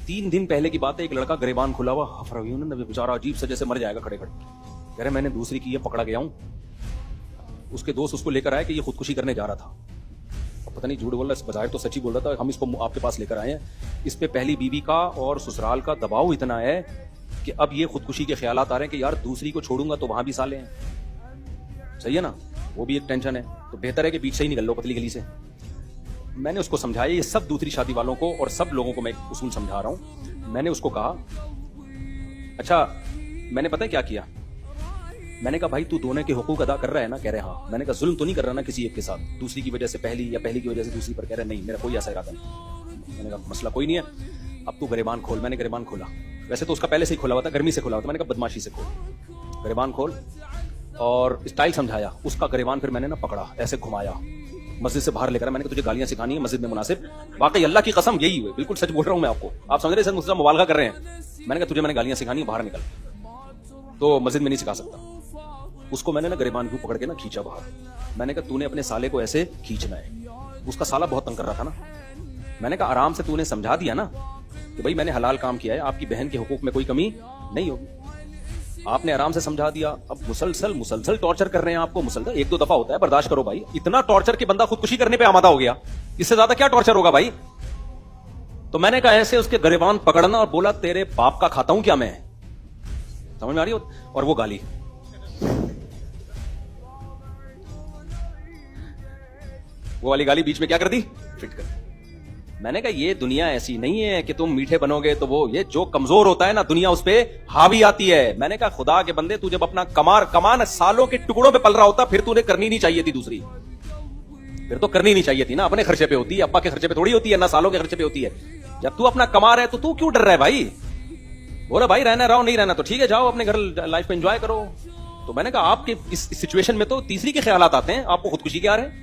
3 दिन पहले की बात है, एक लड़का गरेबान खुला हुआ हफरवियों ने बेचारा अजीब से जैसे मर जाएगा खड़े खड़े, कह रहे मैंने दूसरी की है, पकड़ा गया हूं। उसके दोस्त उसको लेकर आए कि ये खुदकुशी करने जा रहा था। अब पता नहीं झूठ बोल रहा, बजाय तो सच्ची बोल रहा था। हम इसको आपके पास लेकर आए हैं। इस पे पहली बीवी का और ससुराल का दबाव इतना है कि अब ये खुदकुशी के ख्यालात आ रहे हैं कि यार दूसरी को छोड़ूंगा तो वहां भी साले हैं। सही है ना, वो भी एक टेंशन है। तो बेहतर है कि बीच से ही निकल लो, पतली गली से। मैंने उसको समझाया, ये सब दूसरी शादी वालों को और सब लोगों को मैं उसूल समझा रहा हूं। मैंने उसको कहा, अच्छा मैंने पता है क्या किया, मैंने कहा भाई तू दोनों के हुकूक अदा कर रहा है ना? कह रहे हाँ। मैंने कहा जुल्म तो नहीं कर रहा ना किसी एक के साथ, दूसरी की वजह से पहली या पहली की वजह से दूसरी पर? कह रहे नहीं, मेरा कोई ऐसा इरादा नहीं। मैंने कहा मसला कोई नहीं है, अब तू गरेबान खोल। मैंने गरेबान खोला, वैसे तो उसका पहले से ही खोला हुआ था, गर्मी से खोला हुआ था। मैंने कहा बदमाशी से खोल, गरेबान खोल, और स्टाइल समझाया उसका। गरेबान फिर मैंने ना पकड़ा, ऐसे घुमाया, मस्जिद से बाहर लेकर। मैंने कहा तुझे गालियां सिखानी है मस्जिद में मुनासिब? वाकई अल्लाह की कसम यही हुई, बिल्कुल सच बोल रहा हूं मैं आपको। आप समझ रहे हैं मुझसे मुबालगा कर रहे हैं। मैंने कहा तुझे मैंने गालियां सिखानी है, बाहर निकल। तो मस्जिद में नहीं सिखा सकता। उसको मैंने ना गरेबान को पकड़ के ना खींचा बाहर। मैंने कहा तूने अपने साले को ऐसे खींचना है। उसका साला बहुत तंग कर रहा था ना। मैंने कहा आराम से तूने समझा दिया ना कि भाई मैंने हलाल काम किया है, आपकी बहन के हुकूक में कोई कमी नहीं होगी। आपने आराम से समझा दिया। अब मुसलसल टॉर्चर कर रहे हैं आपको। मुसलसल 1-2 दफा होता है, बर्दाश्त करो भाई। इतना टॉर्चर कि बंदा खुदकुशी करने पे आमादा हो गया, इससे ज्यादा क्या टॉर्चर होगा भाई? तो मैंने कहा ऐसे उसके गरेबान पकड़ना और बोला तेरे बाप का खाता हूं क्या मैं? समझ में आ रही हो? और वो गाली, वो वाली गाली बीच में क्या कर दी, फिट कर। मैंने कहा ये दुनिया ऐसी नहीं है कि तुम मीठे बनोगे तो वो, ये जो कमजोर होता है ना दुनिया उस पे हावी आती है। मैंने कहा खुदा के बंदे, तू जब अपना कमान सालों के टुकड़ों पे पल रहा होता, फिर तूने करनी नहीं चाहिए थी दूसरी। फिर तो करनी नहीं चाहिए थी ना, अपने खर्चे पे होती है, अब्बा के खर्चे पे थोड़ी होती है ना, सालों के खर्चे पे होती है। जब तू अपना कमा रहा है तो तू क्यों डर रहा है भाई? बोला भाई रहना रहो, नहीं रहना तो ठीक है, जाओ अपने घर लाइफ को एंजॉय करो। तो मैंने कहा आपके इस सिचुएशन में तो तीसरी के ख्यालात आते हैं, आपको खुदकुशी के आ रहे हैं।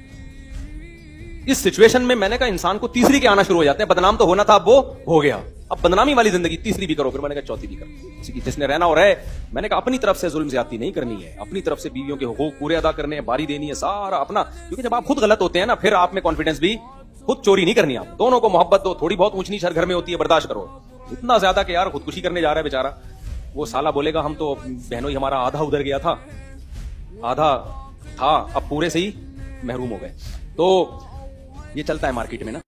इस सिचुएशन में मैंने कहा इंसान को तीसरी के आना शुरू हो जाते हैं। बदनाम तो होना था, अब वो हो गया। अब बदनामी वाली जिंदगी तीसरी भी करो, फिर मैंने कहा चौथी भी करो। जिसने रहना हो रहे। मैंने कहा अपनी तरफ से जुल्म ज्यादती नहीं करनी है, अपनी तरफ से बीवियों के हुकूक पूरे अदा करने हैं, बारी देनी है, सारा अपना। क्योंकि जब आप खुद गलत होते हैं ना, फिर आप में कॉन्फिडेंस भी, खुद चोरी नहीं करनी। आप दोनों को मोहब्बत दो, थोड़ी बहुत ऊंच नीच हर घर में होती है, बर्दाश्त करो। इतना ज्यादा कि यार खुदकुशी करने जा रहा है बेचारा, वो साला बोलेगा हम तो बहनों ही हमारा आधा उधर गया था, आधा था, अब पूरे से ही महरूम हो गए। तो ये चलता है मार्केट में ना।